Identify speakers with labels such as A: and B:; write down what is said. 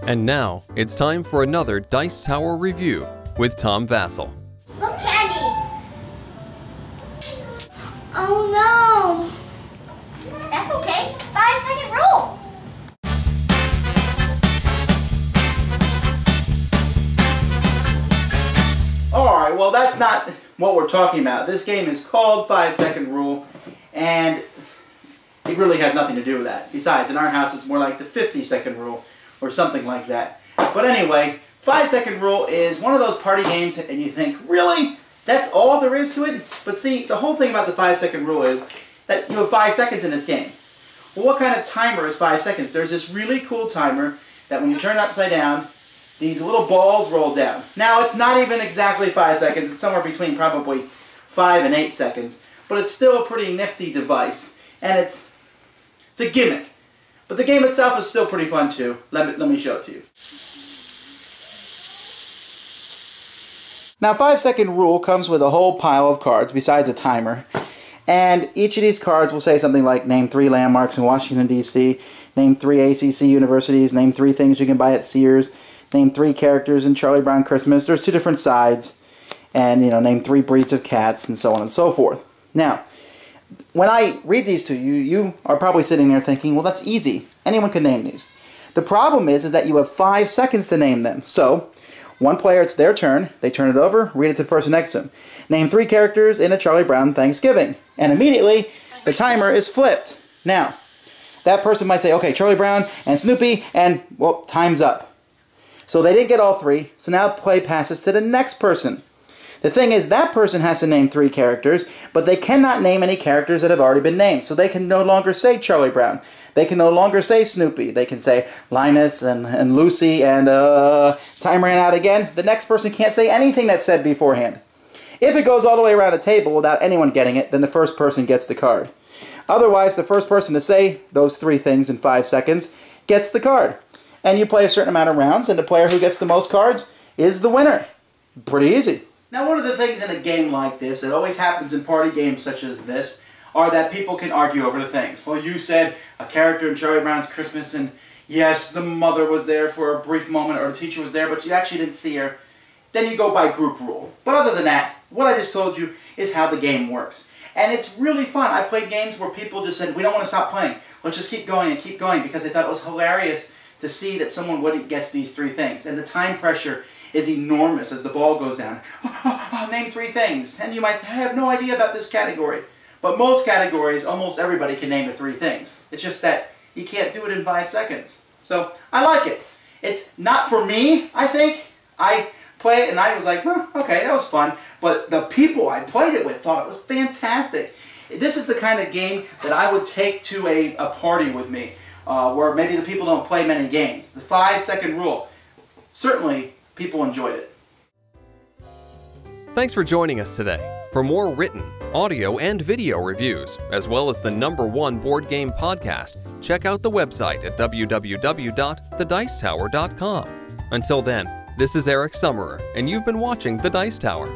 A: And now, it's time for another Dice Tower review with Tom Vasel.
B: Look, candy! Oh no! That's okay. 5-second rule!
C: Alright, well that's not what we're talking about. This game is called 5-Second Rule, and it really has nothing to do with that. Besides, in our house it's more like the 50-second rule, or something like that. But anyway, 5-Second Rule is one of those party games and you think, really? That's all there is to it? But see, the whole thing about the 5-Second Rule is that you have 5 seconds in this game. Well, what kind of timer is 5 seconds? There's this really cool timer that when you turn it upside down, these little balls roll down. Now, it's not even exactly 5 seconds. It's somewhere between probably 5 and 8 seconds. But it's still a pretty nifty device. And it's a gimmick. But the game itself is still pretty fun, too. Let me show it to you. Now, 5-Second Rule comes with a whole pile of cards besides a timer. And each of these cards will say something like, name 3 landmarks in Washington, D.C., name 3 ACC universities, name 3 things you can buy at Sears, name 3 characters in Charlie Brown Christmas. There's 2 different sides. And, name 3 breeds of cats, and so on and so forth. Now, when I read these to you, you are probably sitting there thinking, well, that's easy. Anyone can name these. The problem is that you have 5 seconds to name them. So, one player, it's their turn. They turn it over, read it to the person next to them. Name 3 characters in a Charlie Brown Thanksgiving. And immediately, the timer is flipped. Now, that person might say, okay, Charlie Brown and Snoopy, and, well, time's up. So they didn't get all 3, so now play passes to the next person. The thing is, that person has to name 3 characters, but they cannot name any characters that have already been named. So they can no longer say Charlie Brown. They can no longer say Snoopy. They can say Linus and Lucy and time ran out again. The next person can't say anything that's said beforehand. If it goes all the way around the table without anyone getting it, then the first person gets the card. Otherwise, the first person to say those 3 things in 5 seconds gets the card. And you play a certain amount of rounds, and the player who gets the most cards is the winner. Pretty easy. Now, one of the things in a game like this, it always happens in party games such as this, are that people can argue over the things. Well, you said a character in Charlie Brown's Christmas, and yes, the mother was there for a brief moment, or the teacher was there, but you actually didn't see her. Then you go by group rule. But other than that, what I just told you is how the game works. And it's really fun. I played games where people just said, we don't want to stop playing. Let's just keep going and keep going, because they thought it was hilarious to see that someone wouldn't guess these 3 things. And the time pressure is enormous as the ball goes down. Name 3 things. And you might say, I have no idea about this category. But most categories, almost everybody can name the 3 things. It's just that you can't do it in 5 seconds. So, I like it. It's not for me, I think. I play it and I was like, well, okay, that was fun. But the people I played it with thought it was fantastic. This is the kind of game that I would take to a party with me, where maybe the people don't play many games. The 5-Second Rule. Certainly, people enjoyed it.
A: Thanks for joining us today. For more written, audio, and video reviews, as well as the #1 board game podcast, check out the website at www.thedicetower.com. Until then, this is Eric Summerer, and you've been watching The Dice Tower.